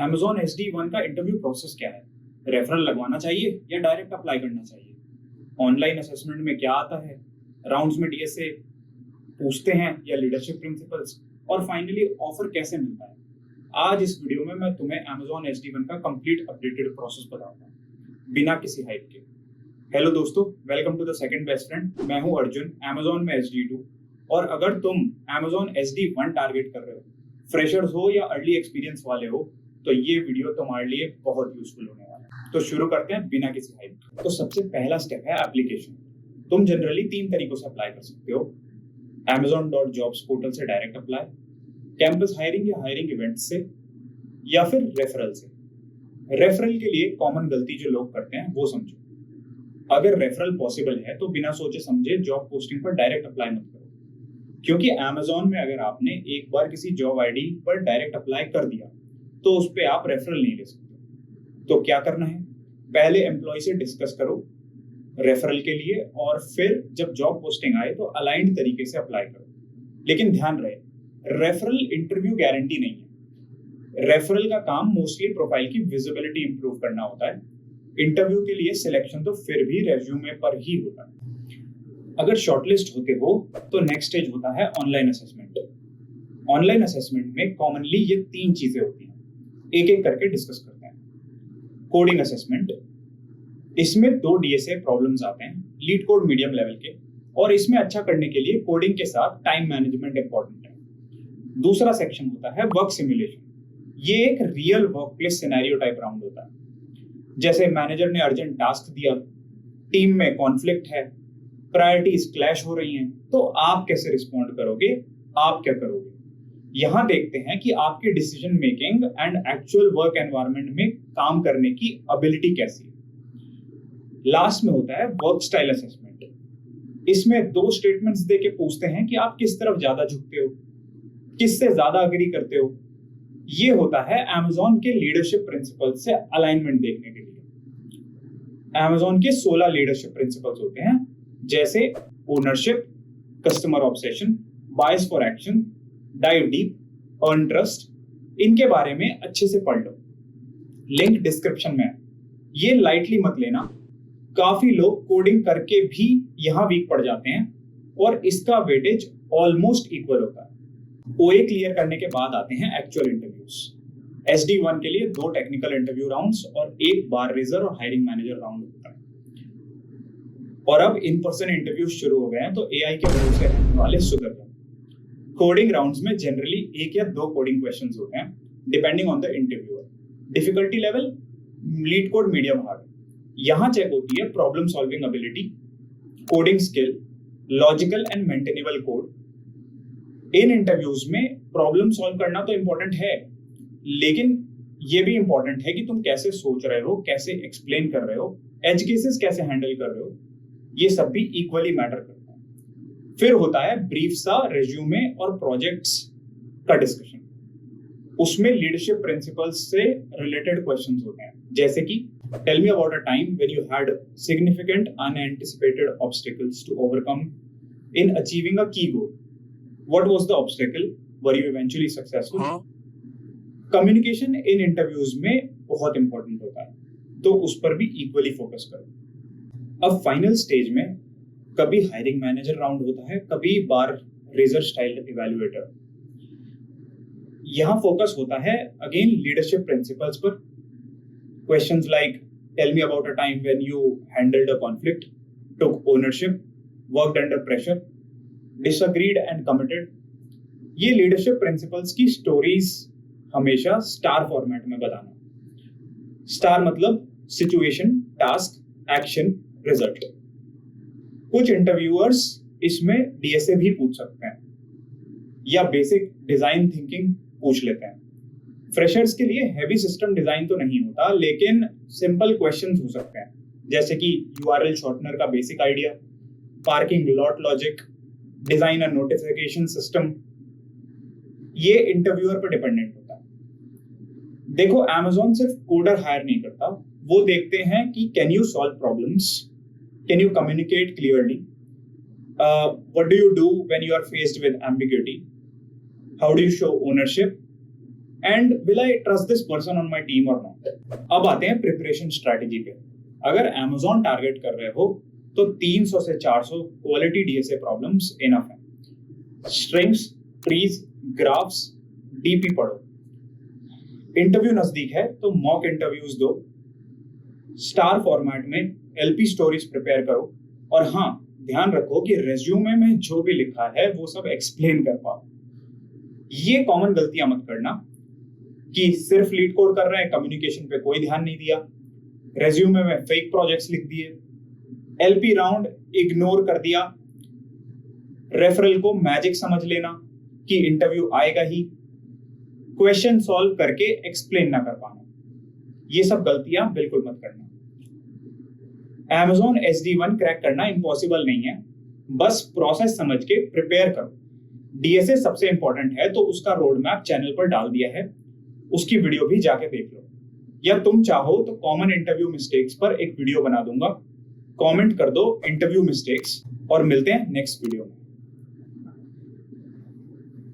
Amazon SD1 का interview process क्या है? रेफरल लगवाना चाहिए या डायरेक्ट अप्लाई करना चाहिए? ऑनलाइन असेसमेंट में क्या आता है? राउंड्स में डीएसए पूछते हैं या लीडरशिप प्रिंसिपल्स? और फाइनली ऑफर कैसे मिलता है? आज इस वीडियो में मैं तुम्हें Amazon SD1 का कंप्लीट अपडेटेड प्रोसेस बताऊंगा, बिना किसी हाइप के। हेलो दोस्तों, welcome to the second best friend. मैं हूं अर्जुन, Amazon में SD2। और अगर तुम Amazon SD1 टारगेट कर रहे हो, फ्रेशर्स हो या अर्ली एक्सपीरियंस वाले हो, तो ये वीडियो तुम्हारे लिए बहुत यूजफुल होने वाला है। तो शुरू करते हैं बिना किसी हाइप के। तो सबसे पहला स्टेप है एप्लीकेशन। तुम जनरली 3 तरीकों से अप्लाई कर सकते हो: Amazon.jobs पोर्टल से डायरेक्ट अप्लाई, कैंपस हायरिंग या हायरिंग इवेंट से, या फिर रेफरल से। रेफरल के लिए कॉमन गलती जो लोग करते हैं वो समझो। अगर रेफरल पॉसिबल है तो बिना सोचे समझे जॉब पोस्टिंग पर डायरेक्ट अप्लाई मत करो, क्योंकि Amazon में अगर आपने एक बार किसी जॉब आईडी पर डायरेक्ट अप्लाई कर दिया तो उस पे आप रेफरल नहीं ले सकते। तो क्या करना है? पहले एम्प्लॉय से डिस्कस करो रेफरल के लिए, और फिर जब जॉब पोस्टिंग आए तो अलाइंड तरीके से अप्लाई करो। लेकिन ध्यान रहे, रेफरल इंटरव्यू गारंटी नहीं है। रेफरल का काम मोस्टली प्रोफाइल की विजिबिलिटी इंप्रूव करना होता है। इंटरव्यू के लिए सिलेक्शन तो फिर भी रेज्यूमे पर ही होता है। अगर शॉर्टलिस्ट होते हो तो नेक्स्ट स्टेज होता है ऑनलाइन असेसमेंट। ऑनलाइन असेसमेंट में कॉमनली ये 3 चीजें होती हैं, एक एक करके डिस्कस करते हैं। कोडिंग असेसमेंट, इसमें 2 डीएसए प्रॉब्लम्स आते हैं, लीड कोड मीडियम लेवल के, और इसमें अच्छा करने के लिए कोडिंग के साथ टाइम मैनेजमेंट इंपॉर्टेंट है। दूसरा सेक्शन होता है वर्क सिमुलेशन। ये एक real work place scenario type round होता है। जैसे मैनेजर ने अर्जेंट टास्क दिया, टीम में कॉन्फ्लिक्ट है, प्रायोरिटीज क्लैश हो रही हैं, तो आप कैसे रिस्पॉन्ड करोगे, आप क्या करोगे? यहां देखते हैं कि आपकी decision making and actual work environment में काम करने की एबिलिटी कैसी है। लास्ट में होता है वर्क स्टाइल असेसमेंट। इसमें 2 स्टेटमेंट्स देके पूछते हैं कि आप किस तरफ ज्यादा झुकते हो, किससे ज्यादा अग्री करते हो। ये होता है Amazon के लीडरशिप प्रिंसिपल्स से अलाइनमेंट देखने के लिए। Amazon के 16 लीडरशिप प्रिंसिपल्स होते हैं, जैसे ownership, customer obsession, bias for action, dive deep, earn trust. इनके बारे में अच्छे से पढ़ लो, लिंक डिस्क्रिप्शन में है। ये लाइटली मत लेना, काफी लोग कोडिंग करके भी यहां वीक पड़ जाते हैं और इसका वेटेज ऑलमोस्ट इक्वल होता है। ओए क्लियर करने के बाद आते हैं एक्चुअल इंटरव्यूज। SD1 के लिए 2 टेक्निकल इंटरव्यू राउंड्स और 1 बार रेजर और हायरिंग मैनेजर राउंड होता है। और अब इन पर्सन इंटरव्यू शुरू हो गए हैं, तो AI के भरोसे रहने वाले सुधर गए। कोडिंग राउंड्स में जनरली 1 या 2 कोडिंग क्वेश्चंस होते हैं, depending on the interviewer. Difficulty level leet code medium hard. यहां चेक होती है problem solving ability, coding skill, logical and maintainable code. In interviews में प्रॉब्लम सॉल्व करना तो इंपॉर्टेंट है, लेकिन ये भी इंपॉर्टेंट है कि तुम कैसे सोच रहे हो, कैसे एक्सप्लेन कर रहे हो, एज केसेस कैसे हैंडल कर रहे हो। ये सब भी इक्वली मैटर करता है। फिर होता है ब्रीफ सा रिज्यूमे और प्रोजेक्ट्स का डिस्कशन। उसमें लीडरशिप प्रिंसिपल्स से रिलेटेड क्वेश्चंस होते हैं, जैसे कि tell me about a time when you had significant unanticipated obstacles to overcome in achieving a key goal. What was the obstacle? Were you eventually successful? Communication in interviews में बहुत important होता है, तो उस पर भी इक्वली फोकस करो। अब फाइनल स्टेज में कभी हायरिंग मैनेजर राउंड होता है, कभी बार रेजर स्टाइल इवैल्यूएटर। यहां फोकस होता है अगेन लीडरशिप प्रिंसिपल्स पर। Questions like tell me about a time when you handled a conflict, took ownership, worked under pressure, disagreed and committed. ये leadership principles की stories हमेशा STAR format में बताना। STAR मतलब सिचुएशन, टास्क, एक्शन, रिजल्ट। कुछ interviewers इसमें DSA भी पूछ सकते हैं या बेसिक डिजाइन थिंकिंग पूछ लेते हैं। फ्रेशर्स के लिए हैवी सिस्टम डिजाइन तो नहीं होता, लेकिन सिंपल क्वेश्चंस हो सकते हैं, जैसे कि यूआरएल शॉर्टनर का basic idea, parking lot logic, design and notification system. ये इंटरव्यूअर पर डिपेंडेंट होता है। देखो, Amazon सिर्फ कोडर हायर नहीं करता, वो देखते हैं कि can you solve problems, can you communicate clearly, what do you do when you are faced with ambiguity, how do you show ownership, and will I trust this person on my team or not. अब आते हैं preparation strategy पे। अगर Amazon target कर रहे हो तो 300 से 400 क्वालिटी DSA प्रॉब्लम्स इनफ है। स्ट्रिंग्स, ट्रीज, ग्राफ्स, डीपी पढ़ो। इंटरव्यू नजदीक है तो मॉक इंटरव्यूज दो। स्टार फॉर्मेट में LP स्टोरीज प्रिपेयर करो। और हाँ, ध्यान रखो कि रेज्यूमे में जो भी लिखा है वो सब एक्सप्लेन कर पाओ। ये कॉमन गलतियां मत करना कि सिर्फ लीड कोड कर रहे हैं, कम्युनिकेशन पे कोई ध्यान नहीं दिया, रेज्यूमे में फेक प्रोजेक्ट्स लिख दिए, LP राउंड इग्नोर कर दिया, रेफरल को मैजिक समझ लेना कि इंटरव्यू आएगा ही, क्वेश्चन सॉल्व करके एक्सप्लेन ना कर पाना। ये सब गलतियां बिल्कुल मत करना। Amazon SD1 क्रैक करना इम्पॉसिबल नहीं है, बस प्रोसेस समझ के प्रिपेयर करो। DSA सबसे इंपॉर्टेंट है तो उसका रोड मैप चैनल पर डाल दिया है, उसकी वीडियो भी जाके देख लो। या तुम चाहो तो कॉमन इंटरव्यू मिस्टेक्स पर एक वीडियो बना दूंगा, कमेंट कर दो इंटरव्यू मिस्टेक्स और मिलते हैं नेक्स्ट वीडियो में।